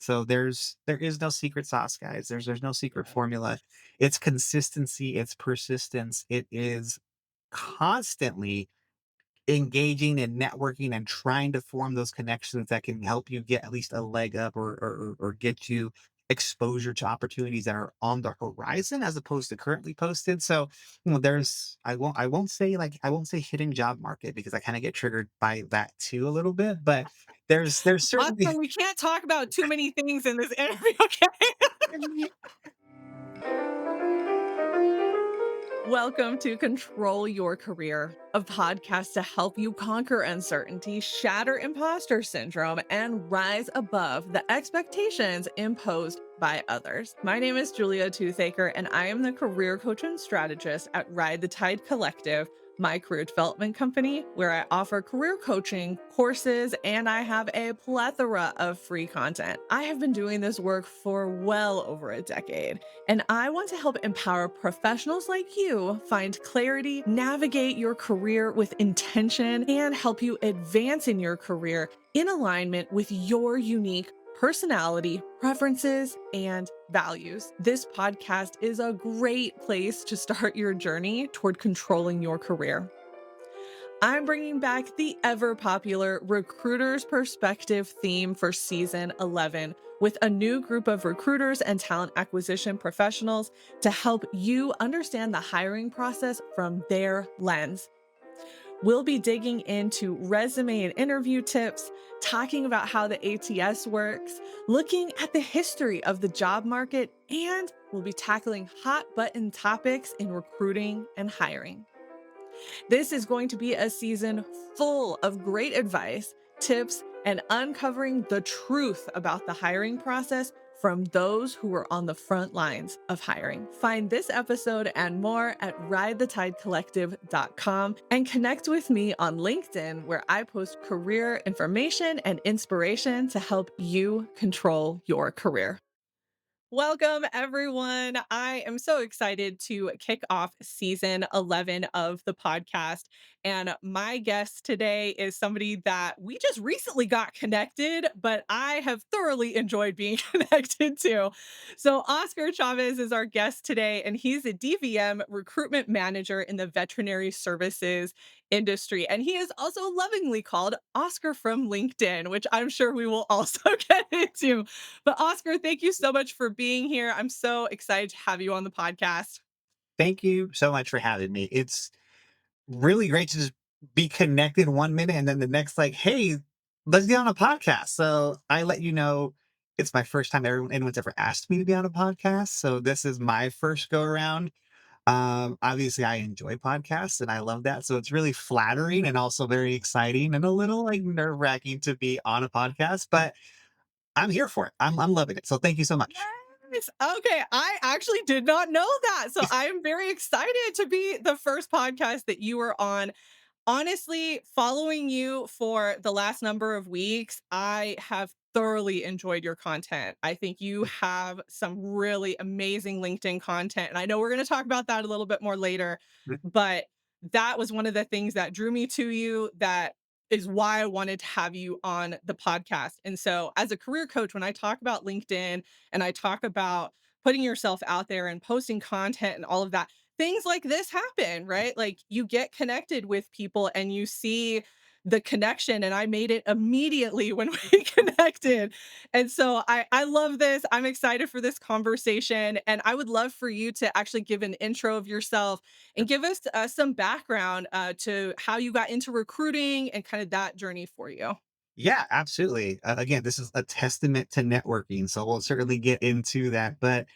So there is no secret sauce, guys. There's no secret Yeah. formula. It's consistency, it's persistence, it is constantly engaging and networking and trying to form those connections that can help you get at least a leg up or get you exposure to opportunities that are on the horizon as opposed to currently posted. So, there's I won't say hidden job market because I kind of get triggered by that too a little bit, but there's certainly Oscar, we can't talk about too many things in this interview, okay? Welcome to Control Your Career, a podcast to help you conquer uncertainty, shatter imposter syndrome, and rise above the expectations imposed by others. My name is Julia Toothaker, and I am the career coach and strategist at Ride the Tide Collective, my career development company, where I offer career coaching courses and I have a plethora of free content. I have been doing this work for well over a decade. And I want to help empower professionals like you find clarity, navigate your career with intention, and help you advance in your career in alignment with your unique personality, preferences, and values. This podcast is a great place to start your journey toward controlling your career. I'm bringing back the ever popular Recruiter's Perspective theme for season 11 with a new group of recruiters and talent acquisition professionals to help you understand the hiring process from their lens. We'll be digging into resume and interview tips, talking about how the ATS works, looking at the history of the job market, and we'll be tackling hot button topics in recruiting and hiring. This is going to be a season full of great advice, tips, and uncovering the truth about the hiring process from those who are on the front lines of hiring. Find this episode and more at ridethetidecollective.com and connect with me on LinkedIn, where I post career information and inspiration to help you control your career. Welcome, everyone. I am so excited to kick off season 11 of the podcast. And my guest today is somebody that we just recently got connected, but I have thoroughly enjoyed being connected to. So, Oscar Chavez is our guest today, and he's a DVM recruitment manager in the veterinary services industry. And he is also lovingly called Oscar from LinkedIn, which I'm sure we will also get into. But Oscar, thank you so much for being here. I'm so excited to have you on the podcast. thank you so much for having me. It's really great to just be connected 1 minute and then the next, like, hey, let's get on a podcast. So I let you know it's my first time anyone's ever asked me to be on a podcast. So this is my first go around. Obviously I enjoy podcasts and I love that. So it's really flattering and also very exciting and a little like nerve wracking to be on a podcast, but I'm here for it. I'm loving it. So thank you so much. Yes. Okay. I actually did not know that. So I am very excited to be the first podcast that you were on. Honestly, following you for the last number of weeks, I have thoroughly enjoyed your content. I think you have some really amazing LinkedIn content. And I know we're going to talk about that a little bit more later, but that was one of the things that drew me to you. That is why I wanted to have you on the podcast. And so, as a career coach, when I talk about LinkedIn and I talk about putting yourself out there and posting content and all of that, things like this happen, right? Like you get connected with people and you see the connection. And I made it immediately when we connected. And so I love this. I'm excited for this conversation. And I would love for you to actually give an intro of yourself and give us some background to how you got into recruiting and kind of that journey for you. Yeah, absolutely. Again, this is a testament to networking, so we'll certainly get into that. But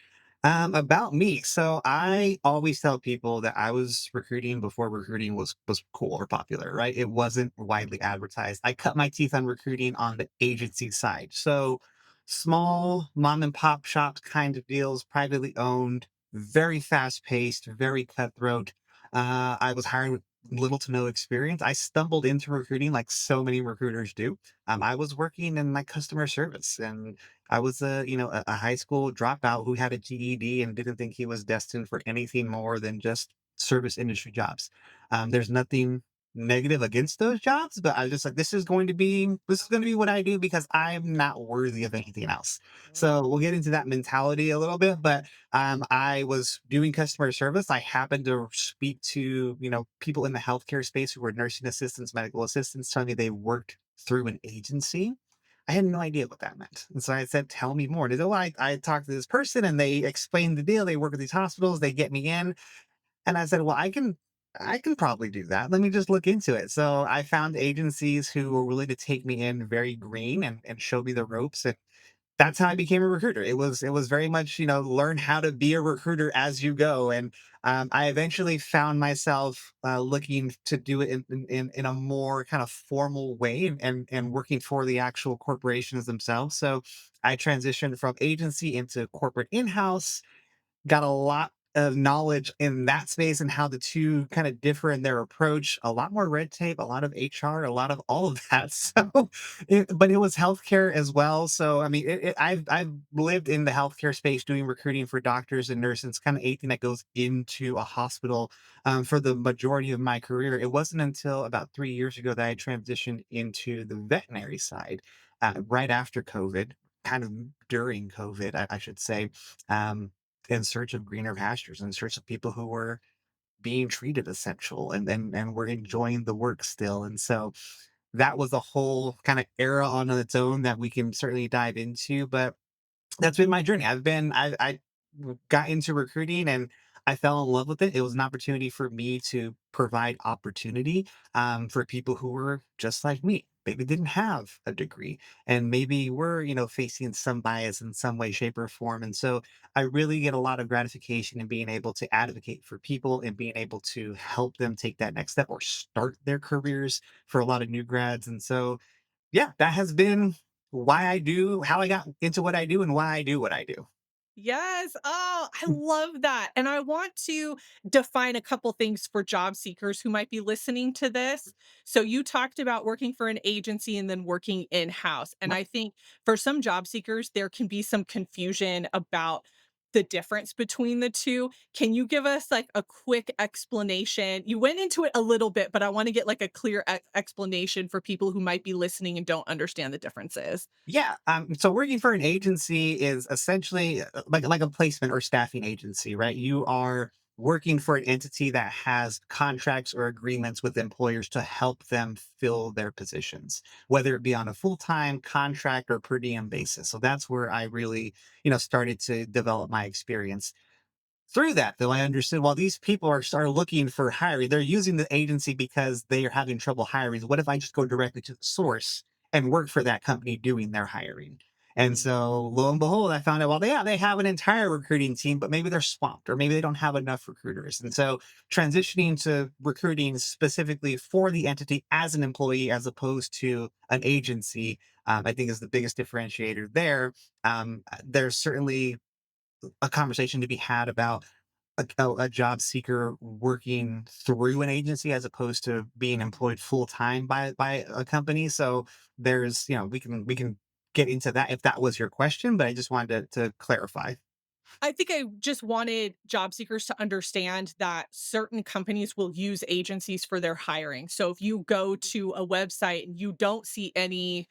about me, so I always tell people that I was recruiting before recruiting was cool or popular, right? It wasn't widely advertised. I cut my teeth on recruiting on the agency side, so small mom and pop shops kind of deals, privately owned, very fast paced, very cutthroat. I was hired with little to no experience. I stumbled into recruiting like so many recruiters do. I was working in like customer service, and I was a high school dropout who had a GED and didn't think he was destined for anything more than just service industry jobs. There's nothing. negative against those jobs, but I was just like, this is going to be what I do because I'm not worthy of anything else. So we'll get into that mentality a little bit, but I was doing customer service. I happened to speak to, people in the healthcare space who were nursing assistants, medical assistants, telling me they worked through an agency. I had no idea what that meant. And so I said, tell me more. They said, well, I talked to this person and they explained the deal. They work at these hospitals, they get me in. And I said, well, I can probably do that. Let me just look into it. So I found agencies who were willing to take me in very green and show me the ropes. And that's how I became a recruiter. It was very much, learn how to be a recruiter as you go. And I eventually found myself looking to do it in a more kind of formal way and working for the actual corporations themselves. So I transitioned from agency into corporate in-house, got a lot of knowledge in that space and how the two kind of differ in their approach. A lot more red tape, a lot of HR, a lot of all of that. So, but it was healthcare as well. So, I mean, I've lived in the healthcare space doing recruiting for doctors and nurses, kind of anything that goes into a hospital for the majority of my career. It wasn't until about 3 years ago that I transitioned into the veterinary side, right after COVID, kind of during COVID, I should say. Um, in search of greener pastures, in search of people who were being treated essential and were enjoying the work still. And so that was a whole kind of era on its own that we can certainly dive into. But that's been my journey. I got into recruiting and I fell in love with it. It was an opportunity for me to provide opportunity for people who were just like me. Maybe didn't have a degree and maybe were, facing some bias in some way, shape, or form. And so I really get a lot of gratification in being able to advocate for people and being able to help them take that next step or start their careers for a lot of new grads. And so yeah, that has been why I do how I got into what I do and why I do what I do. Yes. Oh, I love that. And I want to define a couple things for job seekers who might be listening to this. So, you talked about working for an agency and then working in house. And Right. I think for some job seekers, there can be some confusion about the difference between the two. Can you give us like a quick explanation? You went into it a little bit, but I want to get like a clear explanation for people who might be listening and don't understand the differences. Yeah, so working for an agency is essentially like a placement or staffing agency, right? You are working for an entity that has contracts or agreements with employers to help them fill their positions, whether it be on a full-time contract or per diem basis. So that's where I really, started to develop my experience. Through that, though, I understood, while these people are looking for hiring, they're using the agency because they are having trouble hiring. What if I just go directly to the source and work for that company doing their hiring? And Mm. so lo and behold, I found out, well, yeah, they have an entire recruiting team, but maybe they're swamped or maybe they don't have enough recruiters. And so transitioning to recruiting specifically for the entity as an employee as opposed to an agency, I think is the biggest differentiator there. There's certainly a conversation to be had about a job seeker working through an agency as opposed to being employed full time by a company. So there's, we can get into that if that was your question, but I just wanted to clarify. I think I just wanted job seekers to understand that certain companies will use agencies for their hiring. So if you go to a website and you don't see any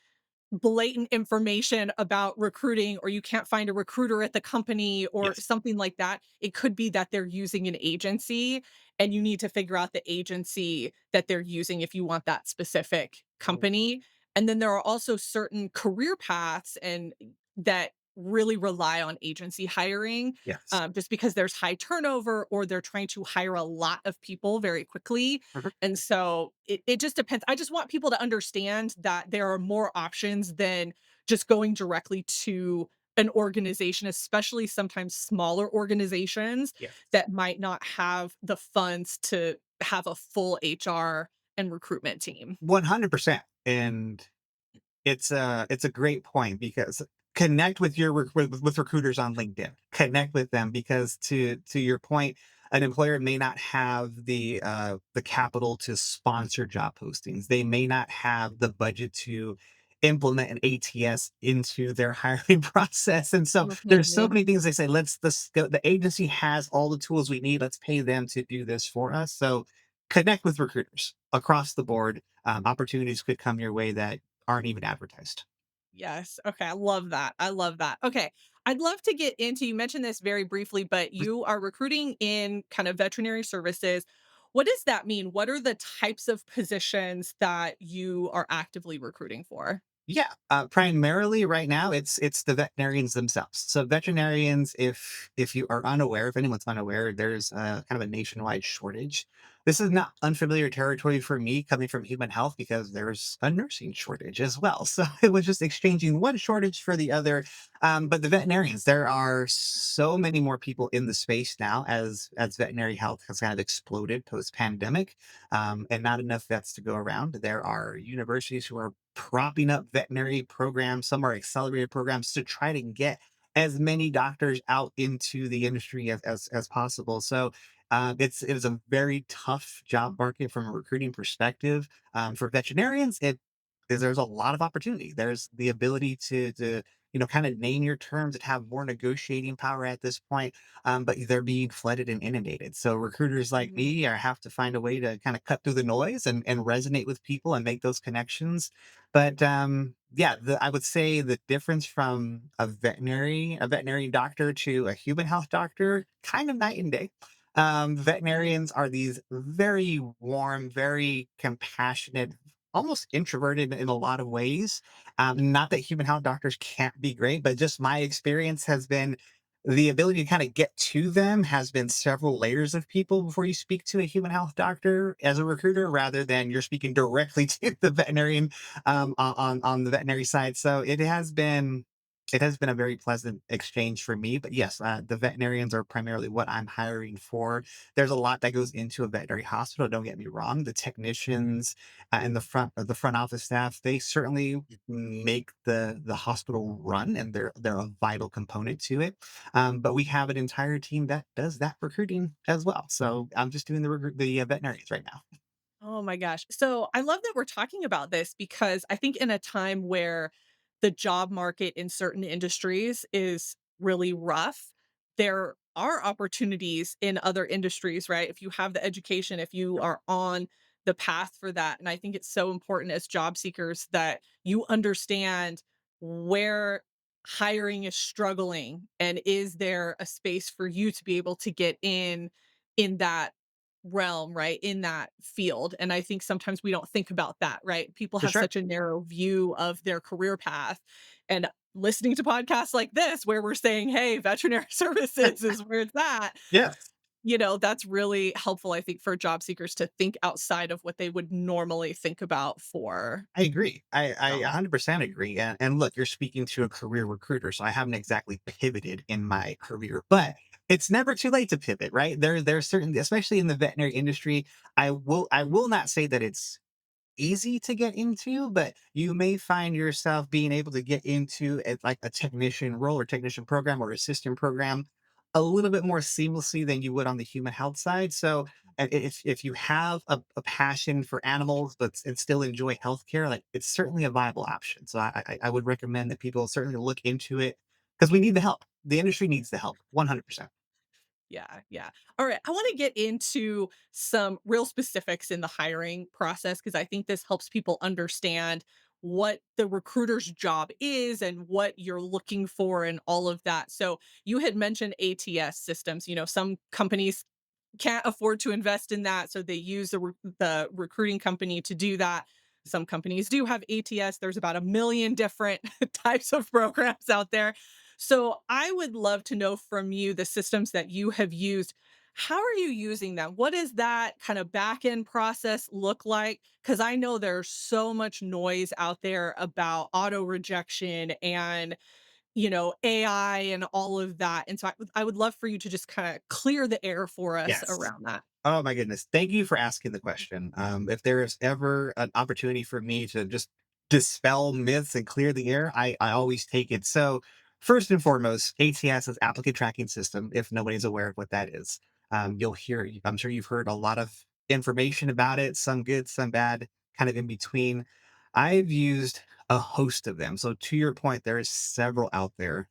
blatant information about recruiting, or you can't find a recruiter at the company or Yes. something like that, it could be that they're using an agency, and you need to figure out the agency that they're using if you want that specific company. And then there are also certain career paths and that really rely on agency hiring, Yes. just because there's high turnover or they're trying to hire a lot of people very quickly. Mhm. And so it just depends. I just want people to understand that there are more options than just going directly to an organization, especially sometimes smaller organizations Yes. that might not have the funds to have a full HR and recruitment team. 100%. And it's a great point because connect with your with recruiters on LinkedIn. Connect with them because to your point, an employer may not have the capital to sponsor job postings. They may not have the budget to implement an ATS into their hiring process. And so there's so Mhm. many things they say, the agency has all the tools we need. Let's pay them to do this for us. So connect with recruiters across the board. Opportunities could come your way that aren't even advertised. Yes. Okay. I love that. I love that. Okay. I'd love to get into, you mentioned this very briefly, but you are recruiting in kind of veterinary services. What does that mean? What are the types of positions that you are actively recruiting for? Yeah, primarily right now, it's the veterinarians themselves. So veterinarians, if you are unaware, if anyone's unaware, there's kind of a nationwide shortage. This is not unfamiliar territory for me coming from human health because there's a nursing shortage as well. So it was just exchanging one shortage for the other. But the veterinarians, there are so many more people in the space now as veterinary health has kind of exploded post pandemic, and not enough vets to go around. There are universities who are propping up veterinary programs. Some are accelerated programs to try to get as many doctors out into the industry as possible. So it is a very tough job market from a recruiting perspective. For veterinarians, there's a lot of opportunity. There's the ability to kind of name your terms and have more negotiating power at this point, but they're being flooded and inundated. So recruiters like Mhm. me are have to find a way to kind of cut through the noise and resonate with people and make those connections. But yeah, I would say the difference from a veterinary doctor to a human health doctor, kind of night and day. Veterinarians are these very warm, very compassionate, almost introverted in a lot of ways. Not that human health doctors can't be great, but just my experience has been the ability to kind of get to them has been several layers of people before you speak to a human health doctor as a recruiter, rather than you're speaking directly to the veterinarian on the veterinary side. So it has been a very pleasant exchange for me. But yes, the veterinarians are primarily what I'm hiring for. There's a lot that goes into a veterinary hospital. Don't get me wrong. The technicians and the front office staff, they certainly make the hospital run, and they're a vital component to it. But we have an entire team that does that recruiting as well. So I'm just doing the veterinarians right now. Oh my gosh. So I love that we're talking about this because I think in a time where the job market in certain industries is really rough, there are opportunities in other industries, right? If you have the education, if you are on the path for that. And I think it's so important as job seekers that you understand where hiring is struggling and is there a space for you to be able to get in that realm, right? In that field. And I think sometimes we don't think about that, right? People For have sure. such a narrow view of their career path. And listening to podcasts like this, where we're saying, hey, veterinary services is where it's at, Yes. that's really helpful, I think, for job seekers to think outside of what they would normally think about for I agree. I jobs. 100% agree. And look, you're speaking to a career recruiter, so I haven't exactly pivoted in my career, but it's never too late to pivot, right? There's certain, especially in the veterinary industry, I will not say that it's easy to get into, but you may find yourself being able to get into like a technician role or technician program or assistant program a little bit more seamlessly than you would on the human health side. So if you have a passion for animals and still enjoy healthcare, like it's certainly a viable option. So I would recommend that people certainly look into it because we need the help. The industry needs the help 100%. Yeah, yeah. All right. I want to get into some real specifics in the hiring process because I think this helps people understand what the recruiter's job is and what you're looking for and all of that. So, you had mentioned ATS systems. Some companies can't afford to invest in that, so they use the recruiting company to do that. Some companies do have ATS. There's about a million different types of programs out there. So I would love to know from you the systems that you have used. How are you using them? What does that kind of back end process look like? Because I know there's so much noise out there about auto rejection and AI and all of that. And so I would love for you to just kind of clear the air for us Yes. around that. Oh my goodness. Thank you for asking the question. If there is ever an opportunity for me to just dispel myths and clear the air, I always take it. So, first and foremost, ATS is applicant tracking system. If nobody's aware of what that is, I'm sure you've heard a lot of information about it, some good, some bad, kind of in between. I've used a host of them. So, to your point, there is several out there.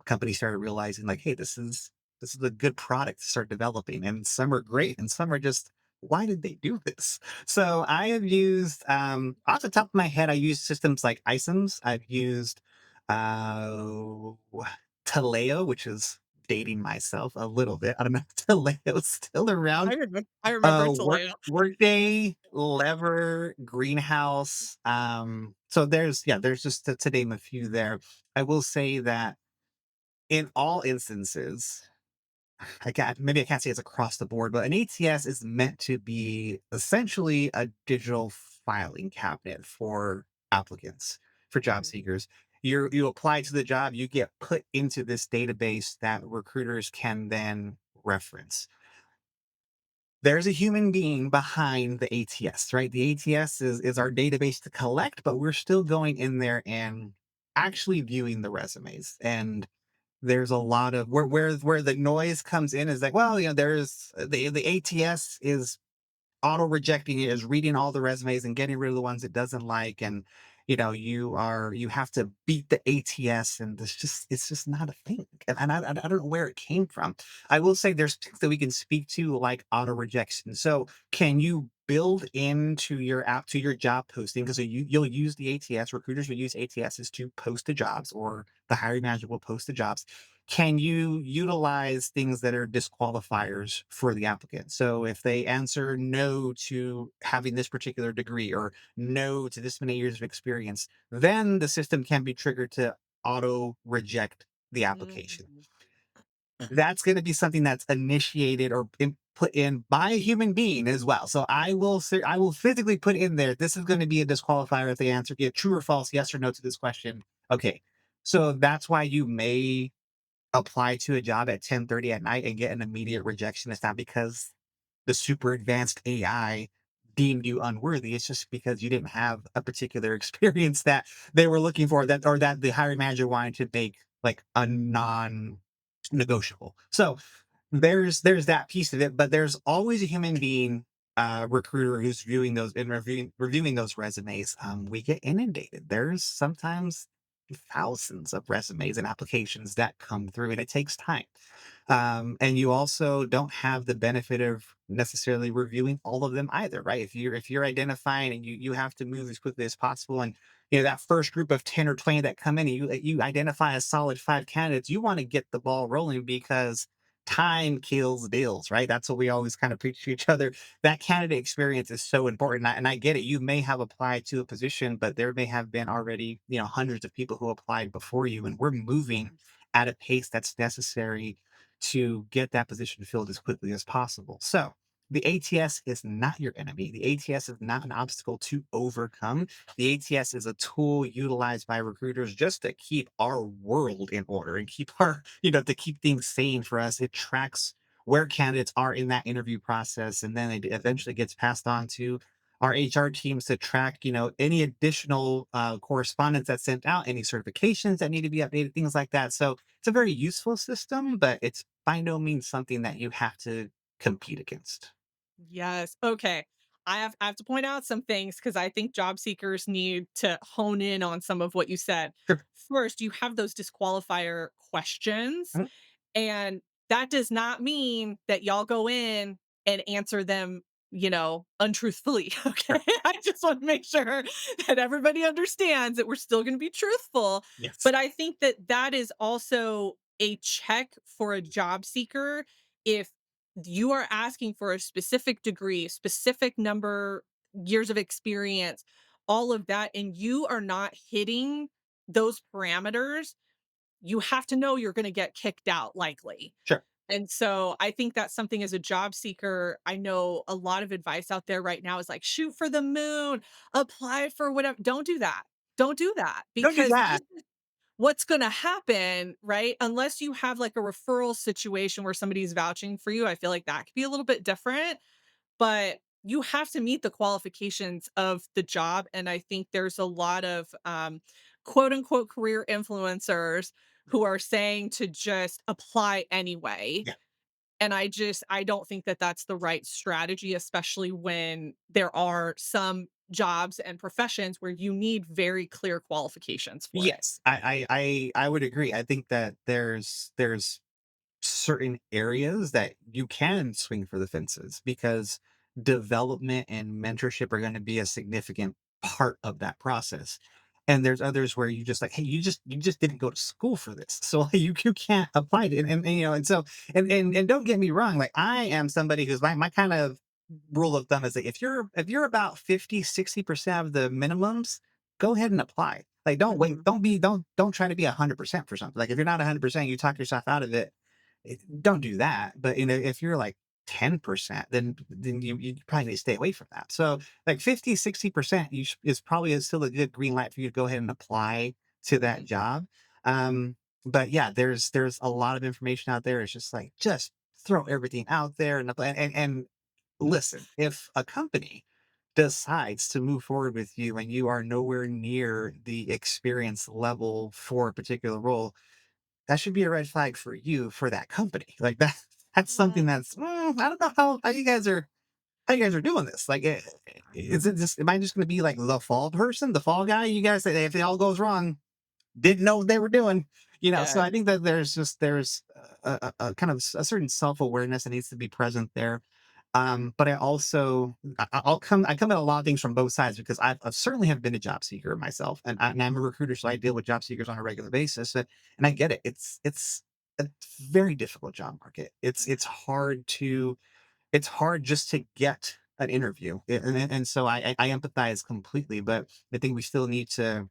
Companies started realizing, like, hey, this is a good product to start developing. And some are great and some are just why did they do this? So I have used, off the top of my head, I use systems like iSIMS. I've used uh, Taleo, which is dating myself a little bit. I don't know if Taleo's still around. I remember Workday, Lever, Greenhouse. So there's just to name a few there. I will say that in all instances, maybe I can't say it's across the board, but an ATS is meant to be essentially a digital filing cabinet for applicants, for job Mhm, seekers. You apply to the job, you get put into this database that recruiters can then reference. There's a human being behind the ATS, right? The ATS is our database to collect, but we're still going in there and actually viewing the resumes. And there's a lot of where the noise comes in is like, well, there's the ATS is auto rejecting it, is reading all the resumes and getting rid of the ones it doesn't like. And you have to beat the ATS, and it's just not a thing. And I don't know where it came from. I will say there's things that we can speak to, like auto rejection. So can you build into your app, to your job posting, because you'll use the ATS, recruiters will use ATSs to post to jobs, or the hiring manager will post to jobs. Can you utilize things that are disqualifiers for the applicant? So if they answer no to having this particular degree, or no to this many years of experience, then the system can be triggered to auto reject the application. mhm. That's going to be something that's initiated or put in by a human being as well. So I will physically put in there, this is going to be a disqualifier if they answer true or false, yes or no to this question. Okay. So that's why you may apply to a job at 10:30 at night and get an immediate rejection. It's not because the super advanced AI deemed you unworthy. It's just because you didn't have a particular experience that they were looking for, that or that the hiring manager wanted to make like a non-negotiable. So there's that piece of it, but there's always a human being, recruiter, who's viewing those and reviewing those resumes. We get inundated. There's sometimes thousands of resumes and applications that come through, and it takes time. And you also don't have the benefit of necessarily reviewing all of them either, right? If you're identifying, and you have to move as quickly as possible, and that first group of 10 or 20 that come in, and you identify a solid five candidates, you want to get the ball rolling, because time kills deals, right? That's what we always kind of preach to each other. That candidate experience is so important. And I get it. You may have applied to a position, but there may have been already, hundreds of people who applied before you. And we're moving at a pace that's necessary to get that position filled as quickly as possible. So the ATS is not your enemy. The ATS is not an obstacle to overcome. The ATS is a tool utilized by recruiters just to keep our world in order, and keep to keep things sane for us. It tracks where candidates are in that interview process, and then it eventually gets passed on to our HR teams to track, any additional correspondence that's sent out, any certifications that need to be updated, things like that. So it's a very useful system, but it's by no means something that you have to compete against. Yes. Okay. I have to point out some things because I think job seekers need to hone in on some of what you said. Sure. First, you have those disqualifier questions. Mhm. And that does not mean that y'all go in and answer them, untruthfully. Okay. Sure. I just want to make sure that everybody understands that we're still going to be truthful. Yes. But I think that that is also a check for a job seeker. If you are asking for a specific degree, specific number, years of experience, all of that, and you are not hitting those parameters, you have to know you're gonna get kicked out likely. Sure. And so I think that's something as a job seeker, I know a lot of advice out there right now is like, shoot for the moon, apply for whatever. Don't do that. Don't do that Don't do because this that. is what's gonna happen, right? Unless you have like a referral situation where somebody's vouching for you, I feel like that could be a little bit different, but you have to meet the qualifications of the job. And I think there's a lot of quote unquote career influencers who are saying to just apply anyway. Yeah. And I don't think that that's the right strategy, especially when there are some jobs and professions where you need very clear qualifications for it. Yes, I would agree. I think that there's certain areas that you can swing for the fences, because development and mentorship are going to be a significant part of that process. And there's others where you just like, hey, you just didn't go to school for this, so you can't apply it. And and so and don't get me wrong, like I am somebody who's my kind of rule of thumb is that if you're about 50, 60% of the minimums, go ahead and apply. Like don't wait, Mhm. don't try to be 100% for something. Like if you're not 100%, you talk yourself out of it. Don't do that. But if you're like 10%, then you probably need to stay away from that. So like 50, 60% is probably still a good green light for you to go ahead and apply to that Mhm. job. Um, but yeah, there's a lot of information out there. It's just like just throw everything out there and listen. If a company decides to move forward with you and you are nowhere near the experience level for a particular role, that should be a red flag for you for that company. Like that's something Yeah. that's I don't know how you guys are doing this. Like, is it just am I just going to be like the fall person, the fall guy? You guys say if it all goes wrong, didn't know what they were doing. So Yeah. I think that there's a kind of a certain self-awareness that needs to be present there. But I also I come at a lot of things from both sides because I've certainly have been a job seeker myself, and I'm a recruiter, so I deal with job seekers on a regular basis, and I get it. It's a very difficult job market. It's hard just to get an interview, and so I empathize completely, but I think we still need to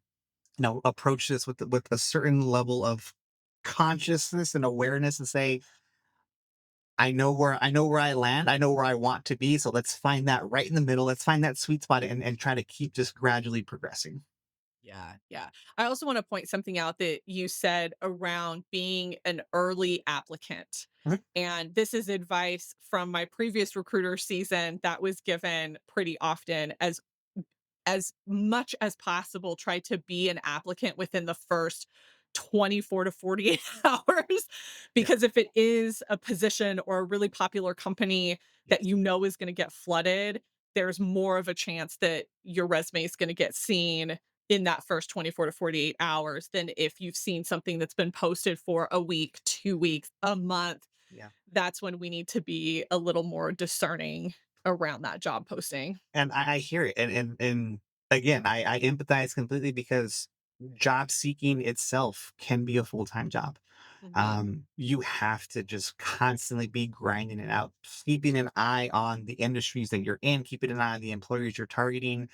approach this with a certain level of consciousness and awareness and say, I know where I land, I know where I want to be. So let's find that right in the middle. Let's find that sweet spot and try to keep just gradually progressing. Yeah, yeah. I also want to point something out that you said around being an early applicant. Mhm. And this is advice from my previous recruiter season that was given pretty often as much as possible, try to be an applicant within the first 24 to 48 hours. Yeah. Because if it is a position or a really popular company that Yes. you know is going to get flooded, there's more of a chance that your resume is going to get seen in that first 24 to 48 hours than if you've seen something that's been posted for a week, 2 weeks, a month. Yeah. That's when we need to be a little more discerning around that job posting. And I hear it. And again, I empathize completely because job seeking itself can be a full-time job. Mhm. You have to just constantly be grinding it out, keeping an eye on the industries that you're in, keeping an eye on the employers you're targeting,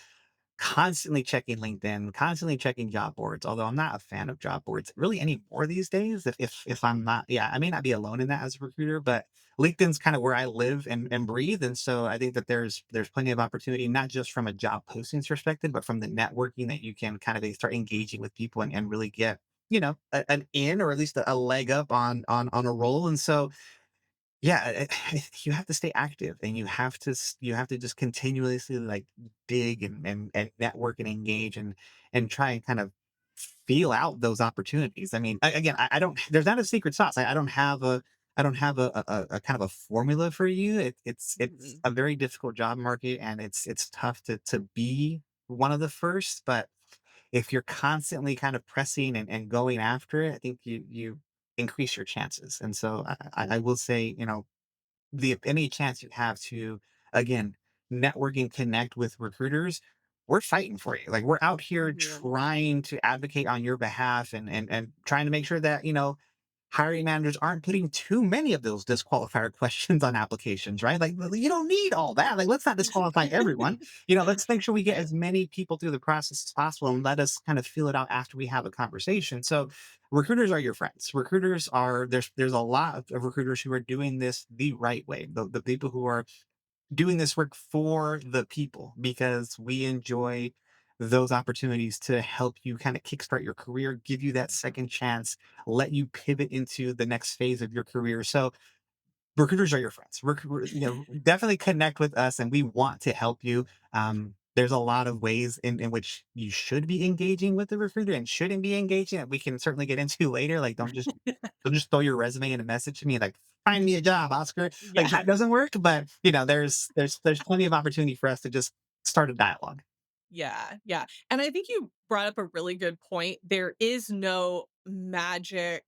constantly checking LinkedIn, constantly checking job boards. Although I'm not a fan of job boards really anymore these days. If I'm not, yeah, I may not be alone in that as a recruiter, but LinkedIn's kind of where I live and breathe. And so I think that there's plenty of opportunity, not just from a job postings perspective, but from the networking that you can kind of start engaging with people and really get an in or at least a leg up on a role. And so yeah, you have to stay active and you have to just continuously like dig and network and engage and try and kind of feel out those opportunities. I mean, again, I don't there's not a secret sauce. I don't have a kind of a formula for you. It's Mhm. a very difficult job market and it's tough to be one of the first, but if you're constantly kind of pressing and going after it, I think you increase your chances. And so I will say, the any chance you have to again network and connect with recruiters, we're fighting for you. Like we're out here Mhm. trying to advocate on your behalf and trying to make sure that hiring managers aren't putting too many of those disqualifier questions on applications, right? Like, well, you don't need all that. Like, let's not disqualify everyone. Let's make sure we get Right. as many people through the process as possible and let us kind of feel it out after we have a conversation. So, recruiters are your friends. There's a lot of recruiters who are doing this the right way. The people who are doing this work for the people because we enjoy those opportunities to help you kind of kickstart your career, give you that Mhm. second chance, let you pivot into the next phase of your career. So recruiters are your friends. Definitely connect with us, and we want to help you. There's a lot of ways in which you should be engaging with the recruiter and shouldn't be engaging that we can certainly get into later. Like, don't just throw your resume in a message to me like, find me a job, Oscar. Like Yeah. that doesn't work. But there's plenty of opportunity for us to just start a dialogue. Yeah, yeah, and I think you brought up a really good point. There is no magic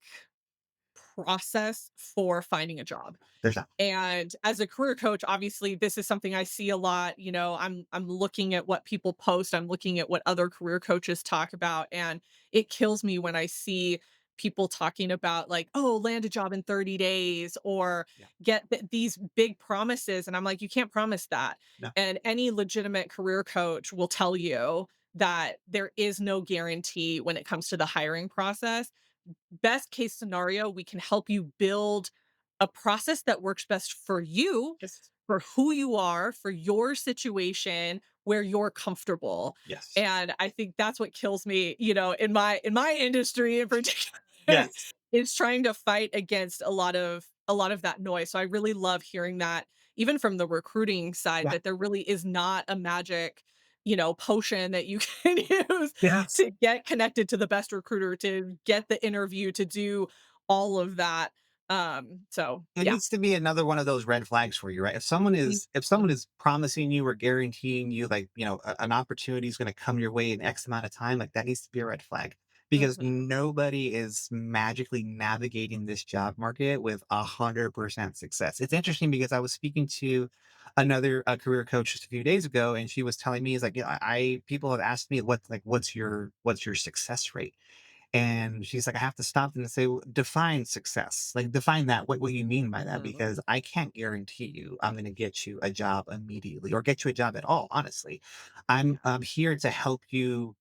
process for finding a job. There's not. And as a career coach, obviously this is something I see a lot. I'm looking at what people post, I'm looking at what other career coaches talk about, and it kills me when I see people talking about like, "Oh, land a job in 30 days," or Yeah. these big promises, and I'm like, "You can't promise that." No. And any legitimate career coach will tell you that there is no guarantee when it comes to the hiring process. Best case scenario, we can help you build a process that works best for you, Yes. for who you are, for your situation, where you're comfortable. Yes. And I think that's what kills me, in my industry in particular, Yes. is trying to fight against a lot of that noise. So I really love hearing that even from the recruiting side, Yeah. that there really is not a magic, potion that you can use Yes. to get connected to the best recruiter, to get the interview, to do all of that. So It yeah. needs to be another one of those red flags for you, right? If someone is promising you or guaranteeing you like, an opportunity is going to come your way in X amount of time, like that needs to be a red flag because Mhm. nobody is magically navigating this job market with 100% success. It's interesting because I was speaking to another career coach just a few days ago, and she was telling me, is like, I people have asked me what's your success rate, and she's like, I have to stop them and say, "Well, define success. Like, define that. What you mean by that? Mhm. Because I can't guarantee you I'm going to get you a job immediately or get you a job at all. Honestly, I'm here to help you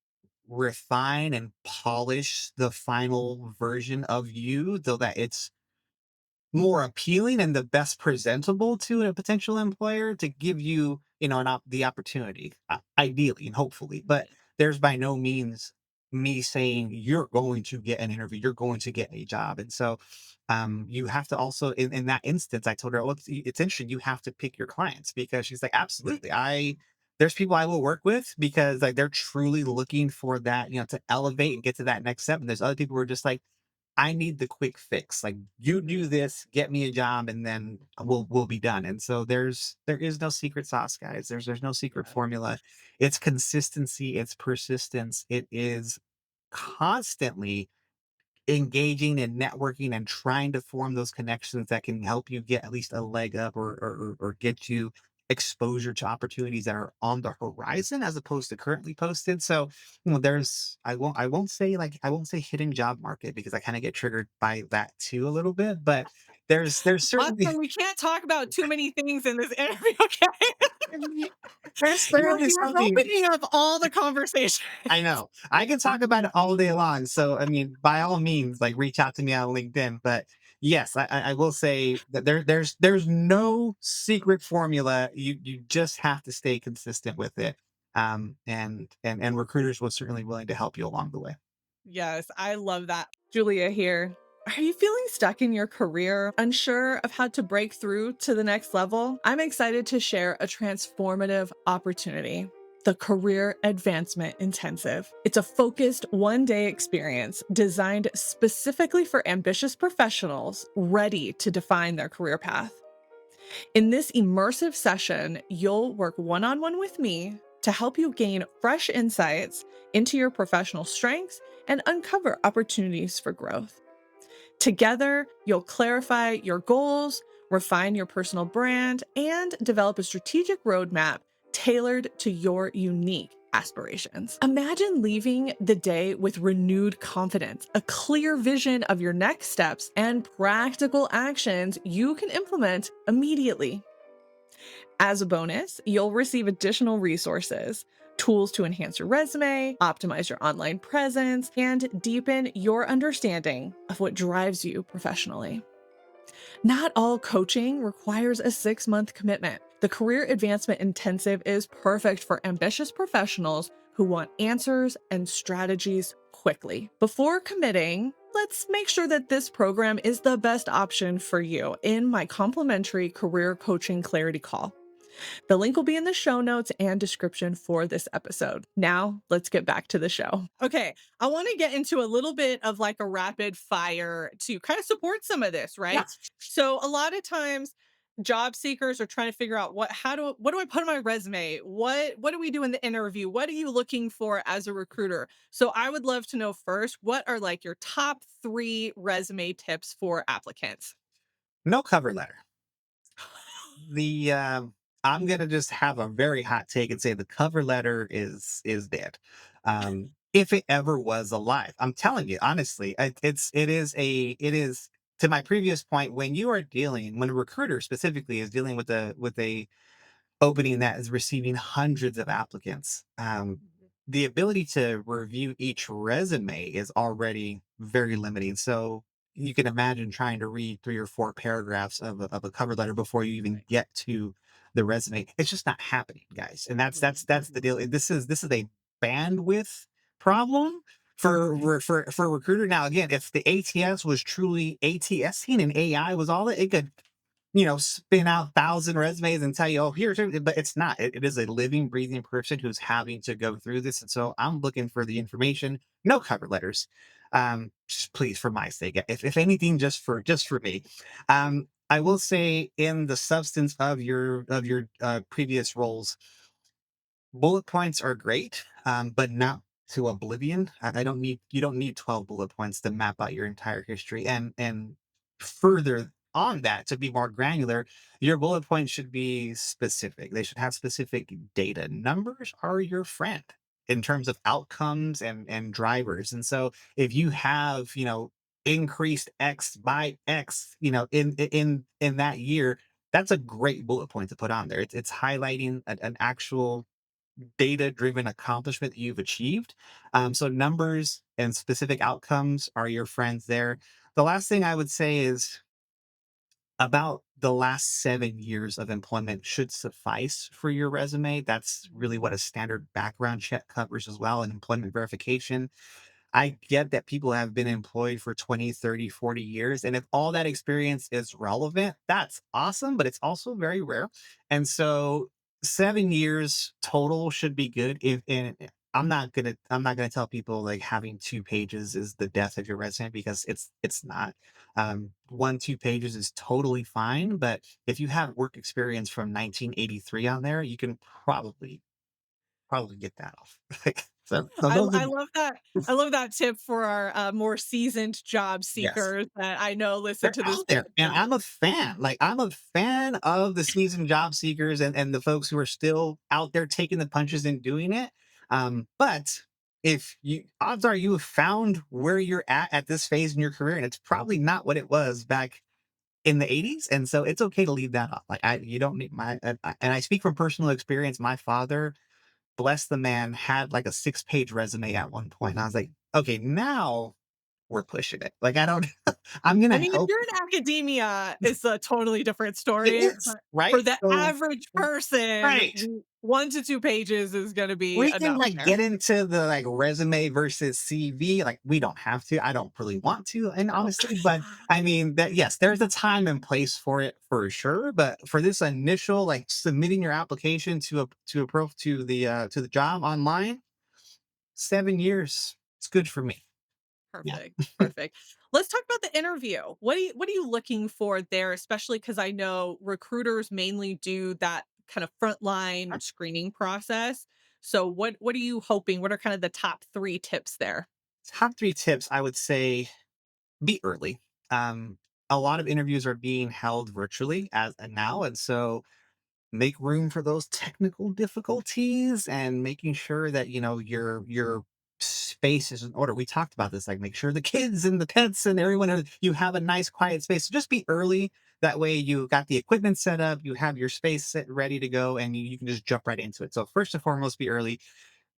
refine and polish the final version of you so that it's more appealing and the best presentable to a potential employer to give you, the opportunity, ideally and hopefully. But Mhm. there's by no means me saying you're going to get an interview, you're going to get a job. And so you have to also, in that instance, I told her, well, it's interesting. You have to pick your clients because she's like, absolutely. There's people I will work with because like they're truly looking for that, to elevate and get to that next step. And there's other people who are just like, I need the quick fix. Like you do Mhm. this, get me a job, and then we'll be done. And so there is no secret sauce, guys. There's no secret Yeah. formula. It's consistency, it's persistence, it is constantly engaging and networking and trying to form those connections that can help you get at least a leg up or get you exposure to opportunities that are on the horizon as opposed to currently posted. So, there's I won't say hidden job market because I kind of get triggered by that too a little bit, but there's certainly Awesome. We can't talk about too many things in this interview, okay? there's You're certainly you're something. opening up all the conversation. I know. I can talk about it all day long. So, I mean, by all means, like reach out to me on LinkedIn. But yes, I will say that there's no secret formula. You just have to stay consistent with it. And recruiters will certainly willing to help you along the way. Yes, I love that. Julia here. Are you feeling stuck in your career, unsure of how to break through to the next level? I'm excited to share a transformative opportunity. The Career Advancement Intensive. It's a focused 1 day experience designed specifically for ambitious professionals ready to define their career path. In this immersive session, you'll work one on one with me to help you gain fresh insights into your professional strengths and uncover opportunities for growth. Together, you'll clarify your goals, refine your personal brand, and develop a strategic roadmap tailored to your unique aspirations. Imagine leaving the day with renewed confidence, a clear vision of your next steps, and practical actions you can implement immediately. As a bonus, you'll receive additional resources, tools to enhance your resume, optimize your online presence, and deepen your understanding of what drives you professionally. Not all coaching requires a 6-month commitment. The Career Advancement Intensive is perfect for ambitious professionals who want answers and strategies quickly. Before committing, let's make sure that this program is the best option for you in my complimentary career coaching clarity call. The link will be in the show notes and description for this episode. Now, let's get back to the show. Okay, I want to get into a little bit of like a rapid fire to kind of support some of this, right? Yes. So, a lot of times, job seekers are trying to figure out what do I put on my resume? What do we do in the interview? What are you looking for as a recruiter? So I would love to know first, what are like your top 3 resume tips for applicants? No cover letter. The I'm gonna just have a very hot take and say the cover letter is dead. If it ever was alive, I'm telling you honestly, it is to my previous point when you are dealing when a recruiter specifically is dealing with a opening that is receiving hundreds of applicants. The ability to review each resume is already very limiting. So you can imagine trying to read 3 or 4 paragraphs of a cover letter before you even Right. get to the resume. It's just not happening, guys. And that's the deal. This is a bandwidth problem for a recruiter. Now, again, if the ATS was truly ATSing and AI was all it could spin out 1,000 resumes and tell you, oh, but it's not. It is a living, breathing person who's having to go through this. And so I'm looking for the information, no cover letters. Just please, for my sake, if anything, just for me. I will say in the substance of your previous roles, bullet points are great, but not to oblivion. I don't need you don't need 12 bullet points to map out your entire history. And further on that, to be more granular, your bullet points should be specific. They should have specific data. Numbers are your friend in terms of outcomes and drivers. And so if you have, increased X by X, in that year, that's a great bullet point to put on there. It's highlighting an actual data driven accomplishment that you've achieved. So numbers and specific outcomes are your friends there. The last thing I would say is about the last 7 years of employment should suffice for your resume. That's really what a standard background check covers as well, and employment verification. I get that people have been employed for 20, 30, 40 years. And if all that experience is relevant, that's awesome, but it's also very rare. And so 7 years total should be good. If and I'm not gonna tell people like having 2 pages is the death of your resume because it's not. 1, 2 pages is totally fine. But if you have work experience from 1983 on there, you can probably get that off. So those are I love that. I love that tip for our, more seasoned job yes. seekers that I know listen They're to this out there, and and I'm a fan. Like, I'm a fan of the seasoned job seekers and the folks who are still out there taking the punches and doing it. But if you odds are you have found where you're at this phase in your career, and it's probably not what it was back in the 80s, and so it's okay to leave that off. Like, you don't need and I speak from personal experience. My father, bless the man, had, like, a six-page resume at one point, and I was like, "Okay, now we're pushing it." Like, I don't I'm I gonna mean, if help you're in academia, it's a totally different it story, is, but right? for the So average person, right. 1 to 2 pages is gonna be We can, enough like, there. get into the, like, resume versus CV, like, we don't have to, I don't really want to, and No. honestly, but, I mean, that yes, there's a time and place for it for sure, but for this initial, like, submitting your application to the job online, 7 years, it's good for me. Yeah. Perfect, perfect. Let's talk about the interview. What are you looking for there, especially because I know recruiters mainly do that kind of frontline screening process. So what are you hoping? What are kind of the top 3 tips there? Top 3 tips, I would say be early. Um, a lot of interviews are being held virtually as now, and so make room for those technical difficulties and making sure that your space is in order. We talked about this, like make sure the kids and the pets and everyone you have a nice quiet space. So just be early. That way you got the equipment set up, you have your space set ready to go, and you can just jump right into it. So first and foremost, be early.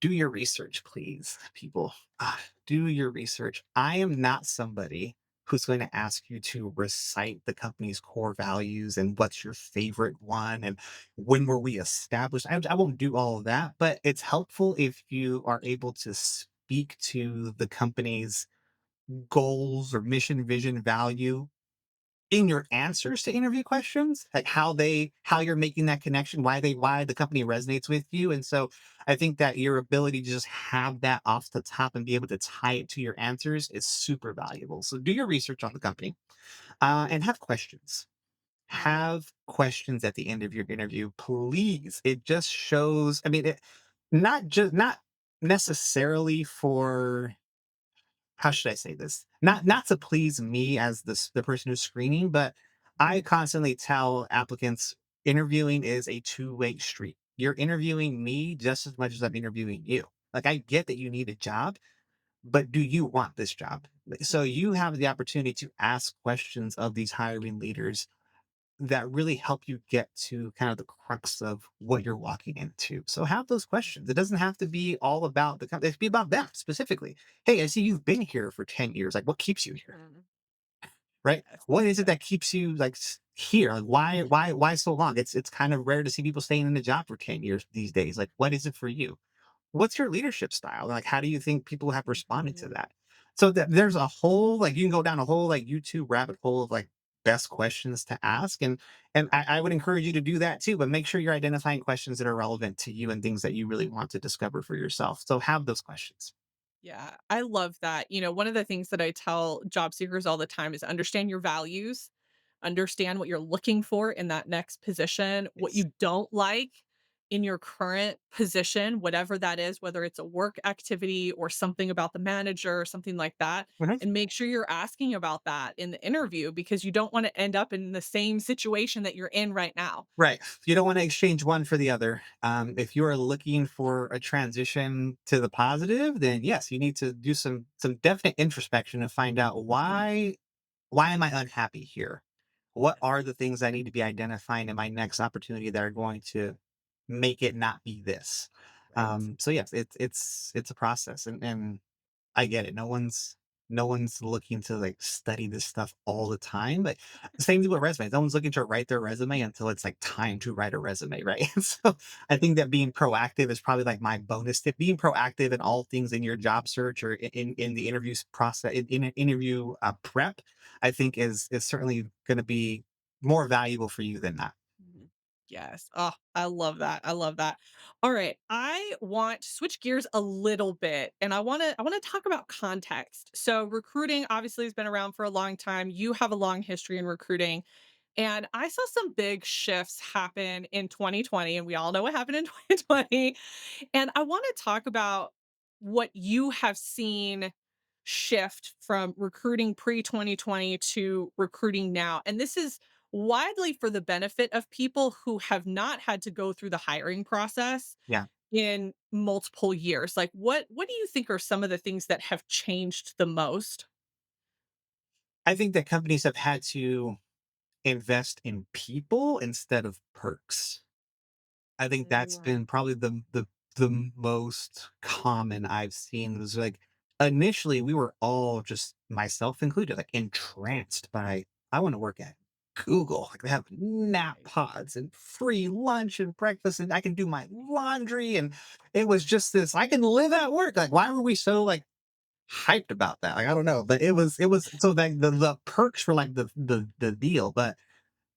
Do your research, please, people. Do your research. I am not somebody who's going to ask you to recite the company's core values and what's your favorite one and when were we established. I won't do all of that, but it's helpful if you are able to speak to the company's goals or mission, vision, value in your answers to interview questions, like how you're making that connection, why the company resonates with you. And so I think that your ability to just have that off the top and be able to tie it to your answers is super valuable. So do your research on the company and have questions. have questions at the end of your interview, please. It just shows, I mean, not necessarily for, how should I say this? Not to please me as the person who's screening, but I constantly tell applicants interviewing is a two-way street. You're interviewing me just as much as I'm interviewing you. Like, I get that you need a job, but do you want this job? So Mhm. you have the opportunity to ask questions of these hiring leaders that really help you get to kind of the crux of what you're walking into. So have those questions. It doesn't have to be all about it can be about them specifically. Hey, I see you've been here for 10 years. Like, what keeps you here? Mhm. Right? Yes, What is it yes. that keeps you like here? Like, why so long? It's kind of rare to see people staying in the job for 10 years these days. Like, what is it for you? What's your leadership style? Like, how do you think people have responded to Mhm. that? So that there's a whole, like, you can go down a whole like YouTube rabbit hole of like best questions to ask. And I would encourage you to do that too, but make sure you're identifying questions that are relevant to you and things that you really want to discover for yourself. So have those questions. Yeah, I love that. One of the things that I tell job seekers all the time is understand your values, understand what you're looking for in that next position, what Yes. you don't like in your current position, whatever that is, whether it's a work activity or something about the manager or something like that. Mhm. And make sure you're asking about that in the interview because you don't want to end up in the same situation that you're in right now. Right. You don't want to exchange one for the other. If you are looking for a transition to the positive, then yes, you need to do some definite introspection and find out why am I unhappy here? What Yes. are the things I need to be identifying in my next opportunity that are going to make it not be this? Right. So yes, it's a process, and I get it. No one's looking to like study this stuff all the time, but same thing with resumes. No one's looking to write their resume until it's like time to write a resume, right? So I think that being proactive is probably like my bonus tip. Being proactive in all things in your job search or in the interviews process, in an interview prep, I think is certainly going to be more valuable for you than not. Mhm. Yes. Oh, I love that. I love that. All right. I want to switch gears a little bit and I want to talk about context. So recruiting obviously has been around for a long time. You have a long history in recruiting and I saw some big shifts happen in 2020 and we all know what happened in 2020. And I want to talk about what you have seen shift from recruiting pre 2020 to recruiting now. And this is widely for the benefit of people who have not had to go through the hiring process Yeah, in multiple years. Like what do you think are some of the things that have changed the most? I think that companies have had to invest in people instead of perks. I think that's Mm, been probably the most common I've seen was like initially we were all just myself included, like entranced by I want to work at Google. Like they have nap right. pods and free lunch and breakfast, and I can do my laundry. And it was just this, I can live at work. Like, why were we so like hyped about that? Like, I don't know. But it was so like the perks were like the deal. But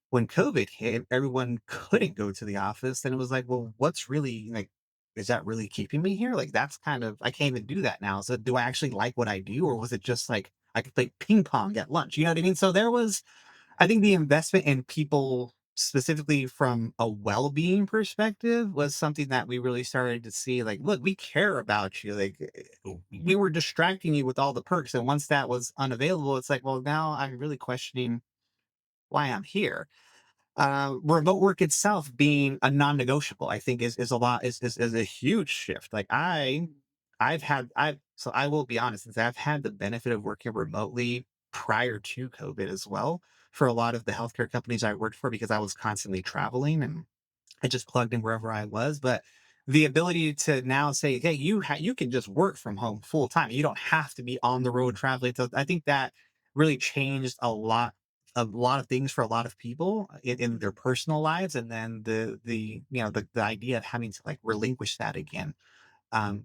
when COVID hit, everyone couldn't go to the office, and it was like, well, what's really like, is that really keeping me here? Like, that's kind of, I can't even do that now. So, do I actually like what I do, or was it just like I could play ping pong at lunch? You know what I mean? So, there was, I think the investment in people, specifically from a well being perspective, was something that we really started to see. Like, look, we care about you. Like, we were distracting you with all the perks. And once that was unavailable, it's like, well, now I'm really questioning why I'm here. Remote work itself being a non-negotiable, I think is a lot is a huge shift. Like I've so I will be honest, since I've had the benefit of working remotely prior to COVID as well for a lot of the healthcare companies I worked for because I was constantly traveling and I just plugged in wherever I was. But the ability to now say, hey, you can just work from home full time. You don't have to be on the road traveling. So I think that really changed a lot of things for a lot of people in their Mhm. personal lives. And then the idea of having to like relinquish that again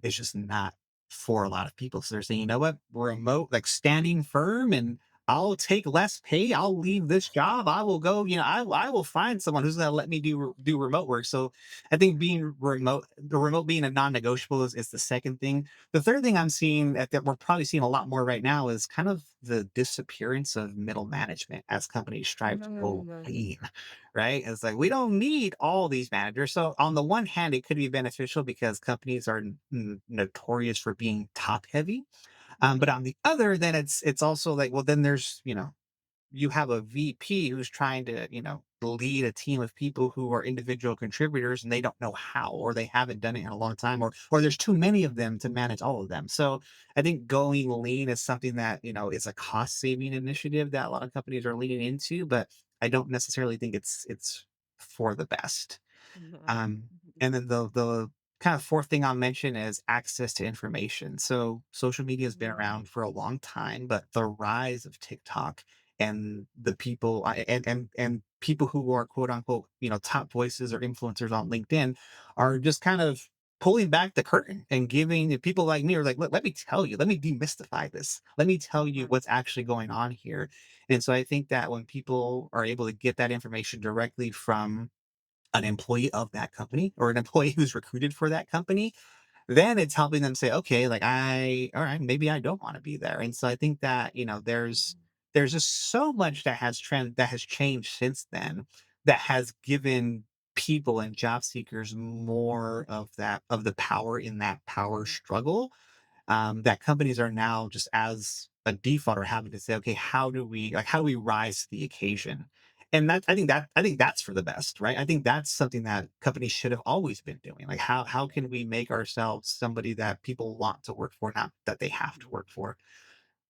is just not for a lot of people. So they're saying, you know what, we're remote, like standing firm and I'll take less pay. I'll leave this job. I will go, I will find someone who's going to let me do remote work. So I think being remote, the remote being a non-negotiable is the second thing. The third thing I'm seeing that we're probably seeing a lot more right now is kind of the disappearance of middle management as companies strive to go Mm, lean, right? It's like we don't need all these managers. So on the one hand, it could be beneficial because companies are notorious for being top heavy, but mhm, on the other, then it's also like, well, then there's, you have a VP who's trying to, lead a team of people who are individual contributors and they don't know how, or they haven't done it in a long time, or there's too many of them to manage all of them. So I think going lean is something that, is a cost saving initiative that a lot of companies are leaning into, but I don't necessarily think it's for the best. mhm, Um, mhm, and then the kind of fourth thing I'll mention is access to information. So social media has been mhm, around for a long time, but the rise of TikTok and the people and people who are quote unquote, top voices or influencers on LinkedIn are just kind of pulling back the curtain and giving the people like me are like, let me tell you, let me demystify this. Let me tell you mhm, what's actually going on here. And so I think that when people are able to get that information directly from an employee of that company or an employee who's recruited for that company, then it's helping them say, okay, like all right, maybe I don't want to be there. And so I think that, mhm, there's just so much that has changed since then that has given people and job seekers more of the power in that power mhm, struggle, that companies are now just as a default are having to say, okay, how do we rise to the occasion? And I think that's for the best, right? I think that's something that companies should have always been doing. Like how can we make ourselves somebody that people want to work for, not that they have to mhm, work for?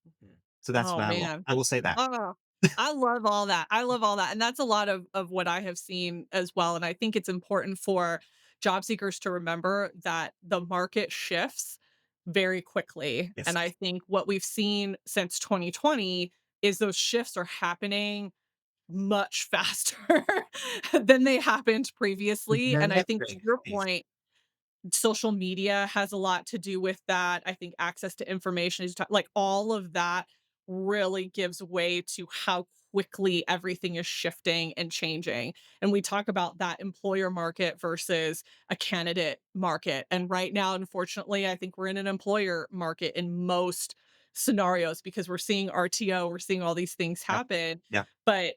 mhm. So that's Oh, what man. I will say that. Oh, I love all that. I love all that, and that's a lot of what I have seen as well, and I think it's important for job seekers to remember that the market shifts very quickly, Yes. and I think what we've seen since 2020 is those shifts are happening much faster than they happened previously, and I Never think to your pays. point, social media has a lot to do with that. I think access to information is like all of that really gives way to how quickly everything is shifting and changing. And we talk about that employer market versus a candidate market. And right now, unfortunately, I think we're in an employer market in most scenarios because we're seeing RTO, we're seeing all these things Yeah. happen. Yeah. But,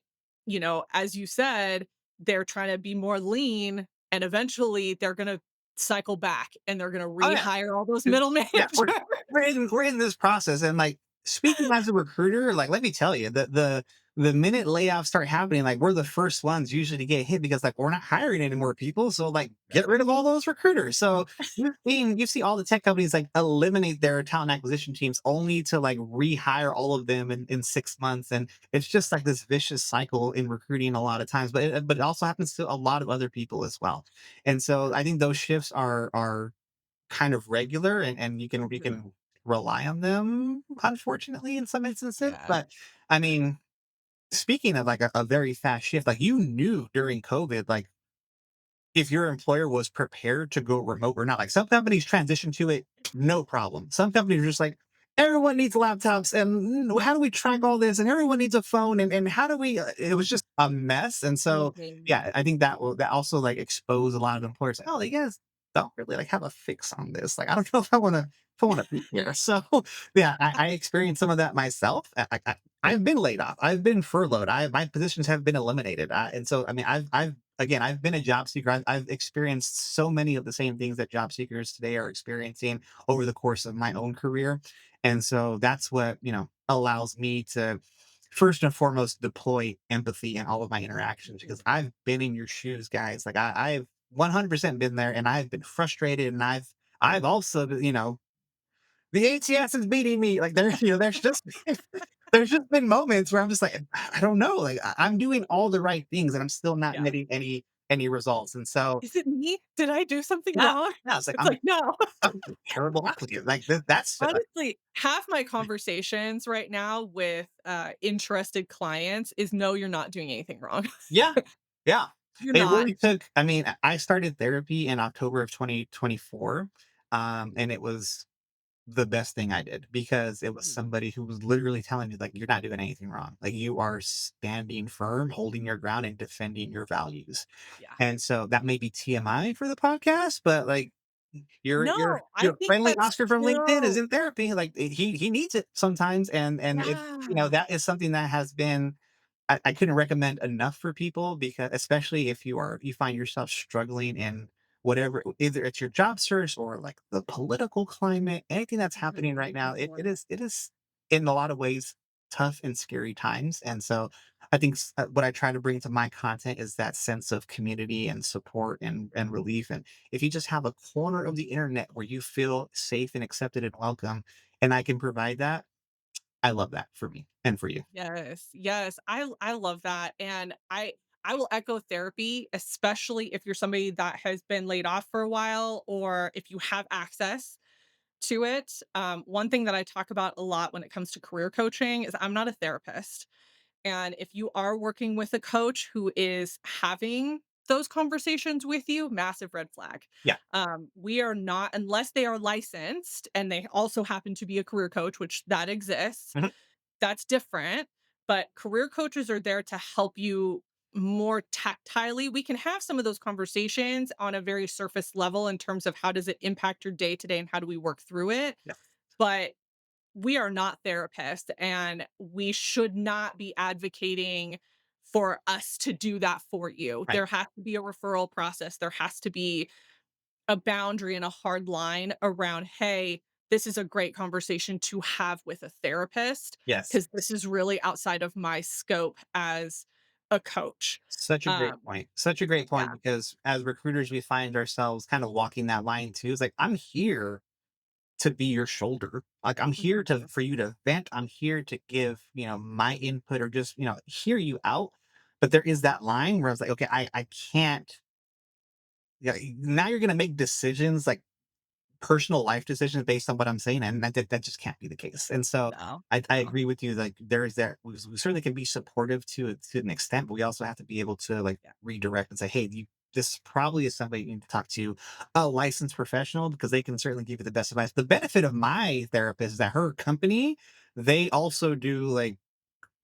as you said, they're trying to be more lean and eventually they're going to cycle back and they're gonna Oh yeah. rehire all those It middle yeah, managers. we're in this process, and, like, speaking as a recruiter, like, let me tell you, the minute layoffs start happening, like, we're the first ones usually to get hit because, like, we're not hiring any more people, so, like, get rid of all those recruiters. So, you see all the tech companies, like, eliminate their talent acquisition teams only to, like, rehire all of them in 6 months, and it's just, like, this vicious cycle in recruiting a lot of times, but it also happens to a lot of other people as well. And so, I think those shifts are kind of regular, and you Mhm. can rely on them, unfortunately, in some instances. Yeah. But I mean, speaking of like a very fast shift, like you knew during COVID, like if your employer was prepared to go remote or not. Like some companies transition to it, no problem. Some companies are just like, everyone needs laptops, and how do we track all this? And everyone needs a phone, and how do we? It was just a mess. And so, Mhm. yeah, I think that also like expose a lot of employers. Like, oh, you guys don't really like have a fix on this. Like, I don't know if I want to be here. So, yeah, I experienced some of that myself. I've been laid off. I've been furloughed. My positions have been eliminated. And so, I mean, I've been a job seeker. I've experienced so many of the same things that job seekers today are experiencing over the course of my own career. And so that's what, allows me to first and foremost deploy empathy in all of my interactions because Mhm. I've been in your shoes, guys. Like I've 100% been there and I've been frustrated and I've also, the ATS is beating me. Like there's just there's just been moments where I'm just like, I don't know, like I'm doing all the right things and I'm still not Yeah. getting any results. And so Is it me? Did I do something yeah, wrong? yeah, it's like It's like, no. I'm a terrible applicant. Like that's Honestly, half my conversations right now with, interested clients is, "No, you're not doing anything wrong. yeah, yeah. You're It not." really took. I mean, I started therapy in October of 2024, and it was the best thing I did because it was Mhm. somebody who was literally telling me, like, "You're not doing anything wrong. Like, you are standing firm, holding your ground, and defending your values." Yeah. And so that may be TMI for the podcast, but, like, your No, I your think friendly that's Oscar from LinkedIn is so in therapy, like, he needs it sometimes, and it yeah. that is something that has been I couldn't recommend enough for people because especially if you find yourself struggling in whatever either it's your job search or, like, the political climate, anything that's happening right Mhm, now, mhm. it is in a lot of ways tough and scary times, and so I think what I try to bring to my content is that sense of community and support and relief. And if you just have a corner of the internet where you feel safe and accepted and welcome, and I can provide that, I love that for me and for you. Yes, yes, I love that, and I will echo therapy, especially if you're somebody that has been laid off for a while or if you have access to it. One thing that I talk about a lot when it comes to career coaching is I'm not a therapist. And if you are working with a coach who is having those conversations with you, massive red flag. Yeah. We are not, unless they are licensed and they also happen to be a career coach, which that exists, Mhm. that's different. But career coaches are there to help you more tactilely. We can have some of those conversations on a very surface level in terms of how does it impact your day to day and how do we work through it. Yeah. But we are not therapists and we should not be advocating for us to do that for you. Right. There has to be a referral process. There has to be a boundary and a hard line around, hey, this is a great conversation to have with a therapist Yes. because this is really outside of my scope as a coach. Such a great Um, point. Such a great yeah. point because as recruiters, we find ourselves kind of walking that line too. It's like, I'm here to be your shoulder. Like, I'm here to Mhm. for you to vent. I'm here to give, my input or just, hear you out. But there is that line where I was like, okay, I can't. Yeah, now you're gonna make decisions like personal life decisions based on what I'm saying, and that just can't be the case. And so No, I no. agree with you. Like there is that we certainly can be supportive to an extent, but we also have to be able to like Yeah. redirect and say, hey, this probably is somebody you need to talk to a licensed professional because they can certainly give you the best advice. The benefit of my therapist is that her company, they also do like